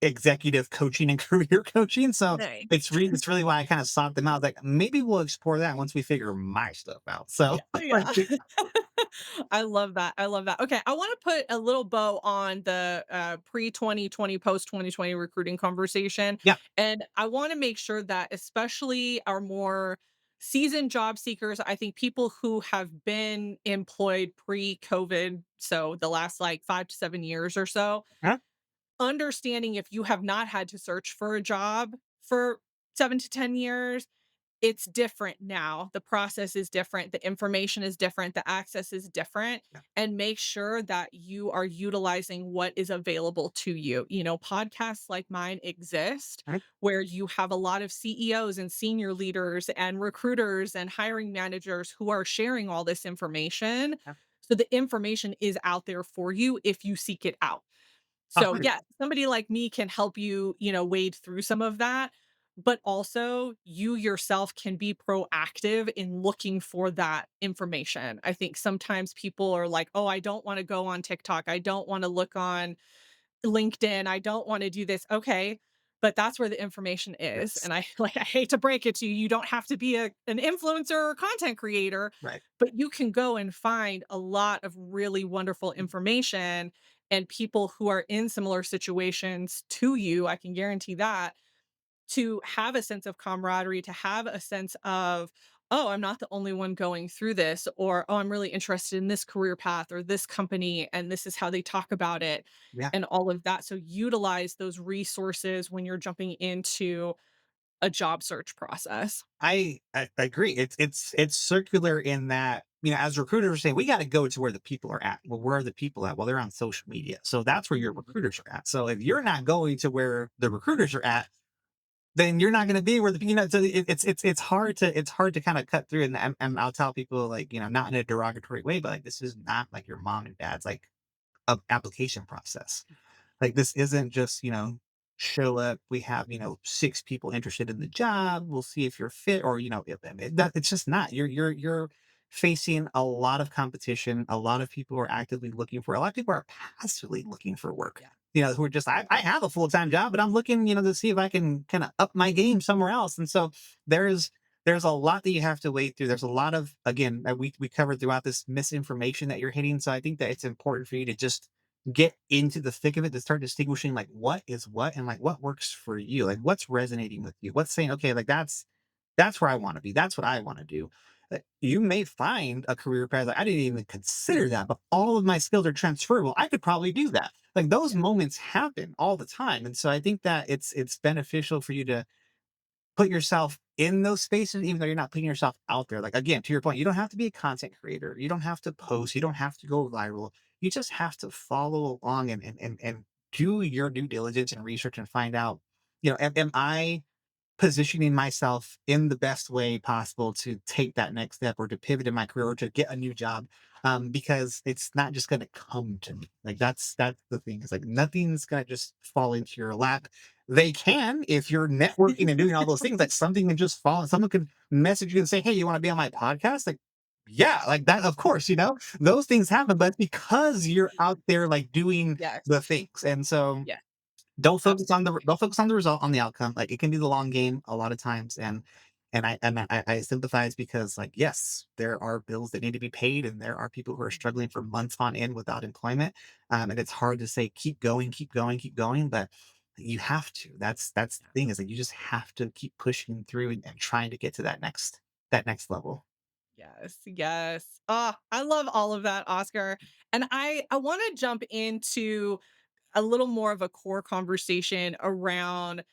executive coaching and career coaching. So Nice. it's really why I kind of sought them out. Like maybe we'll explore that once we figure my stuff out. So Yeah, yeah. I love that, I love that. Okay, I wanna put a little bow on the, pre-2020, post-2020 recruiting conversation, yeah. and I wanna make sure that especially our more seasoned job seekers, I think people who have been employed pre-COVID, so the last, like, 5 to 7 years or so, Huh? understanding if you have not had to search for a job for 7 to 10 years, it's different now. The process is different, the information is different, the access is different, Yeah. and make sure that you are utilizing what is available to you. You know, podcasts like mine exist Right. where you have a lot of CEOs and senior leaders and recruiters and hiring managers who are sharing all this information. Yeah. So the information is out there for you if you seek it out. So, yeah, 100%. somebody like me can help you, wade through some of that, but also you yourself can be proactive in looking for that information. I think sometimes people are like, "Oh, I don't wanna go on TikTok. I don't wanna look on LinkedIn. I don't wanna do this." Okay, but that's where the information is, Yes. and I like, I hate to break it to you, you don't have to be an influencer or content creator, Right. but you can go and find a lot of really wonderful information and people who are in similar situations to you, I can guarantee that, to have a sense of camaraderie, to have a sense of, "Oh, I'm not the only one going through this," or, "Oh, I'm really interested in this career path or this company, and this is how they talk about it," Yeah. and all of that. So utilize those resources when you're jumping into a job search process. I agree. It's circular in that, as recruiters are saying, we got to go to where the people are at. Well, where are the people at? Well, they're on social media. So that's where your Mhm. recruiters are at. So if you're not going to where the recruiters are at, then you're not going to be where so it's hard to kind of cut through and I'll tell people like, not in a derogatory way, but like this is not like your mom and dad's like application process. Like this isn't just, show up. We have, six people interested in the job. We'll see if you're fit or, that it's just not. You're facing a lot of competition, a lot of people are actively looking for, a lot of people are passively looking for work. Yeah. Who are just, I have a full-time job, but I'm looking, to see if I can kind of up my game somewhere else. And so there's there's a lot that you have to wade through. There's a lot of, again, that we covered throughout this, misinformation that you're hitting. So I think that it's important for you to just get into the thick of it, to start distinguishing like what is what, and like what works for you, like what's resonating with you, what's saying, okay, like that's where I want to be, that's what I want to do. You may find a career path like I didn't even consider that, but all of my skills are transferable. I could probably do that. Like those Yeah. moments happen all the time, and so I think that it's beneficial for you to put yourself in those spaces, even though you're not putting yourself out there. Like, again, to your point, you don't have to be a content creator. You don't have to post. You don't have to go viral. You just have to follow along and do your due diligence and research and find out, am I positioning myself in the best way possible to take that next step, or to pivot in my career, or to get a new job, because it's not just going to come to me. Like that's the thing, is like nothing's going to just fall into your lap. They can, if you're networking and doing all those things, like something can just fall, someone can message you and say, hey, you want to be on my podcast? Like, yeah, like that, of course, those things happen, but because you're out there like doing Yes. the things. And so Yes. don't Absolutely. focus on the result, on the outcome. Like, it can be the long game a lot of times, and I sympathize, because, like, yes, there are bills that need to be paid, and there are people who are struggling for months on end without employment, and it's hard to say, "Keep going, keep going, keep going," but you have to. That's the thing, is that you just have to keep pushing through, and trying to get to that next level. Yes, yes. Ah, I love all of that, Oscar. And I want to jump into a little more of a core conversation around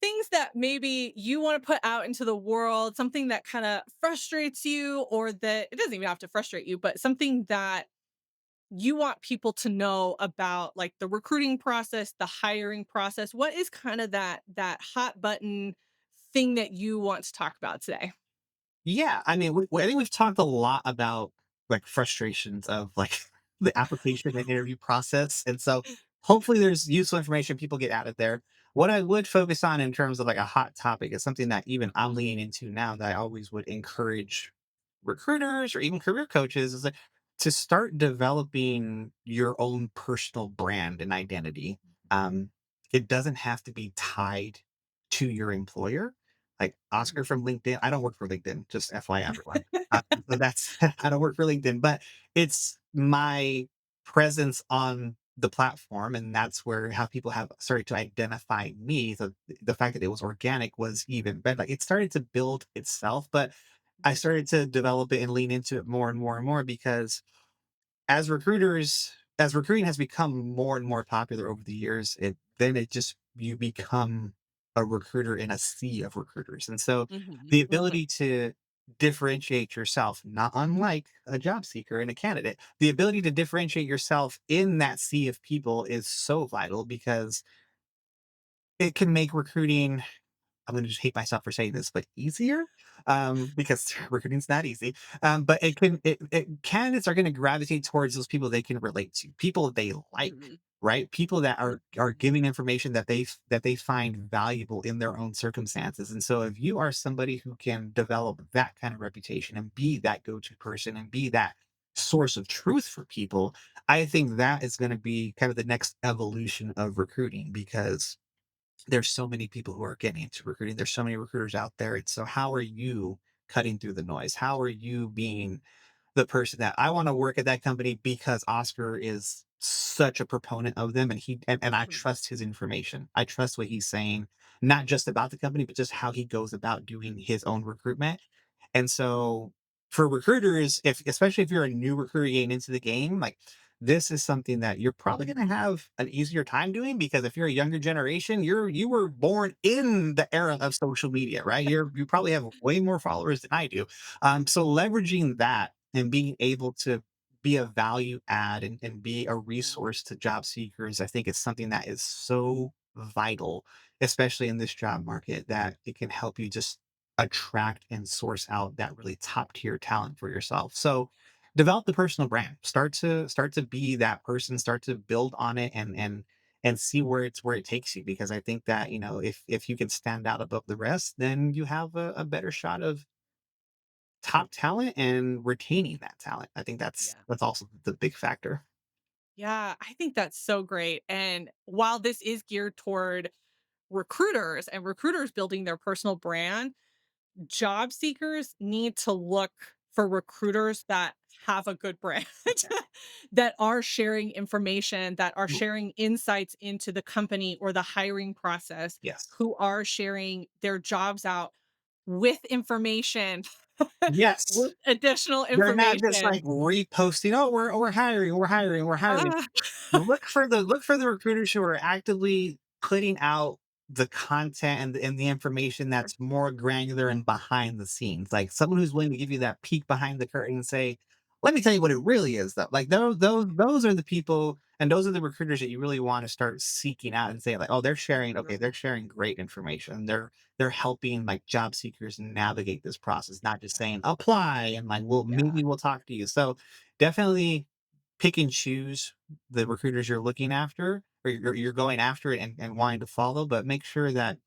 things that maybe you want to put out into the world, something that kind of frustrates you, or that it doesn't even have to frustrate you, but something that you want people to know about, like the recruiting process, the hiring process. What is kind of that hot button thing that you want to talk about today? Yeah, I mean, I think we've talked a lot about like frustrations of like the application and interview process, and so hopefully there's useful information people get out of there. What I would focus on in terms of like a hot topic is something that even I'm leaning into now, that I always would encourage recruiters or even career coaches, is like to start developing your own personal brand and identity. Um, it doesn't have to be tied to your employer, like Oscar from LinkedIn. I don't work for LinkedIn, just FYI, everyone. So that's I don't work for LinkedIn, but it's my presence on the platform, and that's where how people have started to identify me. So the fact that it was organic was even better. Like, it started to build itself, but I Mhm, started to develop it and lean into it more and more and more, because as recruiting has become more and more popular over the years, it just, you become a recruiter in a sea of recruiters. And so mhm, the mhm, ability to differentiate yourself, not unlike a job seeker and a candidate, the ability to differentiate yourself in that sea of people is so vital, because it can make recruiting, I'm gonna just hate myself for saying this, but easier, because recruiting's not easy. But candidates are gonna gravitate towards those people they can relate to, people they like, mhm, right? People that are mhm, giving information that they find valuable in their own circumstances. And so if you are somebody who can develop that kind of reputation and be that go-to person and be that source of truth for people, I think that is gonna be kind of the next evolution of recruiting, because there's so many people who are getting into recruiting. There's so many recruiters out there. And so how are you cutting through the noise? How are you being the person that, I want to work at that company because Oscar is such a proponent of them, and and I mhm, trust his information. I trust what he's saying, not just about the company, but just how he goes about doing his own recruitment. And so for recruiters, if especially if you're a new recruiter getting into the game, like, this is something that you're probably going to have an easier time doing, because if you're a younger generation, you were born in the era of social media, right? You probably have way more followers than I do. So leveraging that and being able to be a value add, and be a mhm, resource to job seekers, I think it's something that is so vital, especially in this job market, that it can help you just attract and source out that really top tier talent for yourself. So develop the personal brand. Start to be that person. Start to build on it, and see where it takes you. Because I think that, if you can stand out above the rest, then you have a better shot top talent and retaining that talent. I think Yeah. that's also the big factor. Yeah, I think that's so great. And while this is geared toward recruiters and recruiters building their personal brand, job seekers need to look for recruiters that have a good brand, that are sharing information, that are Mm, sharing insights into the company or the hiring process, yes. who are sharing their jobs out with information, with Yes. additional They're not just information. like reposting, "Oh, we're hiring, we're hiring, we're hiring." Ah, Look for the recruiters who are actively putting out the content and the information that's more granular and behind the scenes. Like someone who's willing to give you that peek behind the curtain and say, "Let me tell you what it really is." Though, like those are the people and those are the recruiters that you really want to start seeking out and say, like, "Oh, they're sharing. Okay, they're sharing great information. They're helping like job seekers navigate this process, not just saying apply and like, well, yeah, maybe we'll talk to you." So definitely pick and choose the recruiters you're looking after or you're going after and wanting to follow, but make sure that,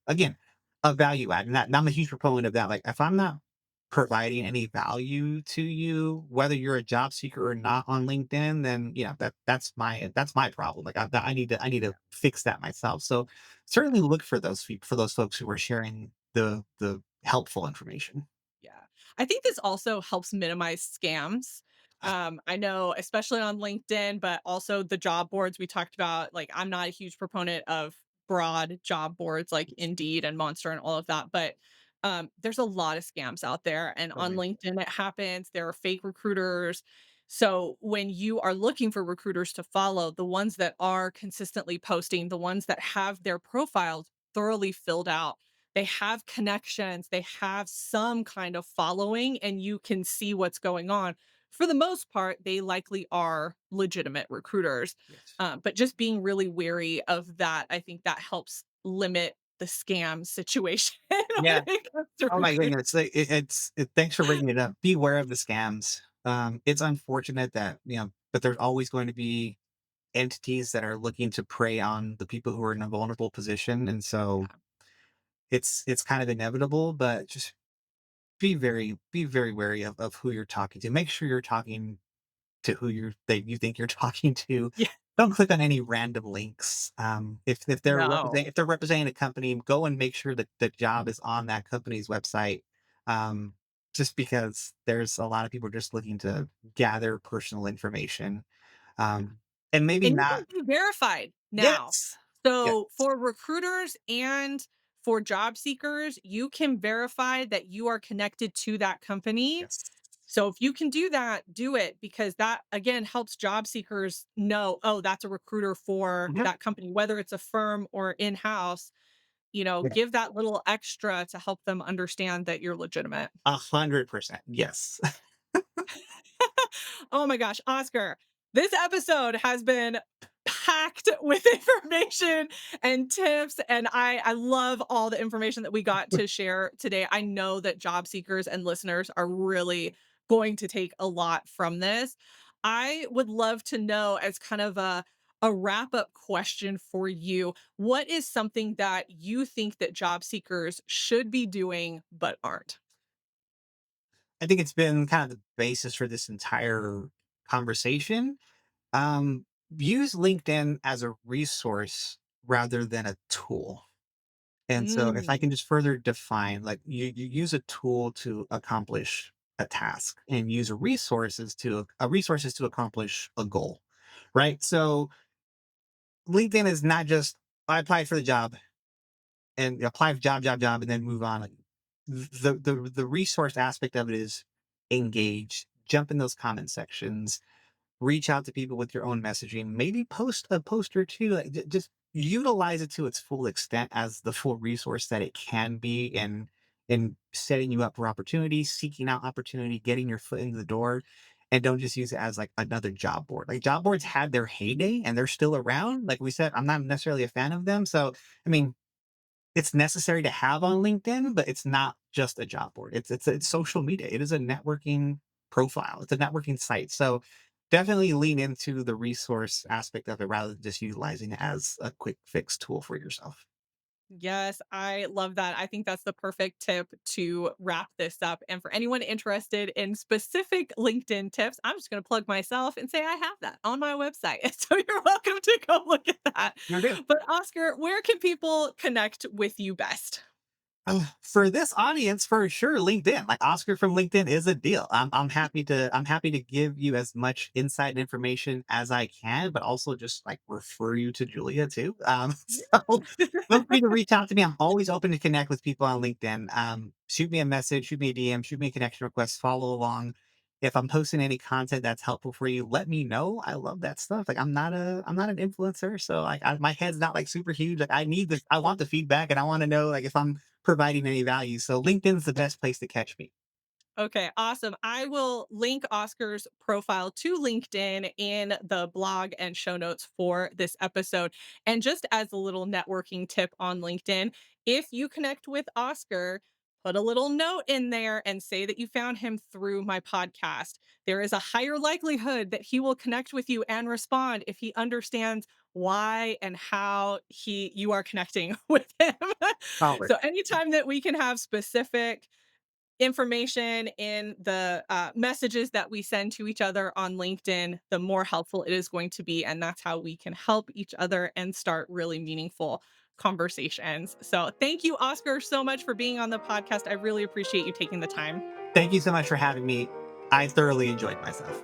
again, a value add. And I'm a huge proponent of that. Like if I'm not providing any value to you, whether you're a job seeker or not on LinkedIn, then that's my problem. Like I need to fix that myself. So certainly look for for those folks who are sharing the helpful information. yeah. I think this also helps minimize scams. I know, especially on LinkedIn, but also the job boards we talked about. Like, I'm not a huge proponent of broad job boards like Indeed and Monster and all of that, but there's a lot of scams out there. And on Totally. LinkedIn, it happens. There are fake recruiters. So when you are looking for recruiters to follow, the ones that are consistently posting, the ones that have their profiles thoroughly filled out, they have connections, they have some kind of following, and you can see what's going on. For the most part, they likely are legitimate recruiters. Yes. But just being really wary of that, I think that helps limit the scam situation when Yeah. it comes to Oh my recruiting. goodness. Thanks for bringing it up. Beware of the scams. It's unfortunate that, but there's always going to be entities that are looking to prey on the people who are in a vulnerable position. And so it's kind of inevitable, but just be very wary of who you're talking to. Make sure you're talking to who you think you're talking to. Yeah. Don't click on any random links. No. If they're representing a company, go and make sure that the job is on that company's website. Um, just because there's a lot of people just looking to gather personal information, um, and maybe And you not. can be verified now. Yes, yes, So for recruiters and for job seekers, you can verify that you are connected to that company. yes. So if you can do that, do it because that again helps job seekers know, oh, that's a recruiter for Mhm. that company, whether it's a firm or in-house, Yeah, give that little extra to help them understand that you're legitimate. 100%. Yes. Oh my gosh, Oscar, this episode has been packed with information and tips and I love all the information that we got to share today. I know that job seekers and listeners are really going to take a lot from this. I would love to know as kind of a wrap up question for you. What is something that you think that job seekers should be doing but aren't? I think it's been kind of the basis for this entire conversation. Um, Use LinkedIn as a resource rather than a tool. And so if I Mm, can just further define, like you use a tool to accomplish a task and use resources to accomplish a goal. Right. So LinkedIn is not just I applied for the job and apply for job, and then move on. Like, the resource aspect of it is engage, jump in those comment sections, reach out to people with your own messaging, maybe post a post or two, like just utilize it to its full extent as the full resource that it can be in setting you up for opportunity, seeking out opportunity, getting your foot in the door. And don't just use it as like another job board. Like job boards had their heyday and they're still around. Like we said, I'm not necessarily a fan of them. So, I mean, it's necessary to have on LinkedIn, but it's not just a job board. It's social media. It is a networking profile. It's a networking site. So definitely lean into the resource aspect of it rather than just utilizing it as a quick fix tool for yourself. Yes, I love that. I think that's the perfect tip to wrap this up. And for anyone interested in specific LinkedIn tips, I'm just going to plug myself and say I have that on my website. So you're welcome to go look at that. You do. But Oscar, where can people connect with you best? For this audience, for sure, LinkedIn. Like Oscar from LinkedIn is a deal. I'm happy to give you as much insight and information as I can, but also just like refer you to Julia too. So feel free to reach out to me. I'm always open to connect with people on LinkedIn. Shoot me a message, shoot me a DM, shoot me a connection request, follow along. If I'm posting any content that's helpful for you, let me know. I love that stuff. Like I'm not an influencer, so like my head's not like super huge. Like I want the feedback, and I want to know like if I'm providing any value. So LinkedIn's the best place to catch me. Okay, awesome. I will link Oscar's profile to LinkedIn in the blog and show notes for this episode. And just as a little networking tip on LinkedIn, if you connect with Oscar, put a little note in there and say that you found him through my podcast. There is a higher likelihood that he will connect with you and respond if he understands why and how he you are connecting with him. Solid. So anytime that we can have specific information in the messages that we send to each other on LinkedIn, the more helpful it is going to be. And that's how we can help each other and start really meaningful conversations. So, thank you, Oscar, so much for being on the podcast. I really appreciate you taking the time. Thank you so much for having me. I thoroughly enjoyed myself.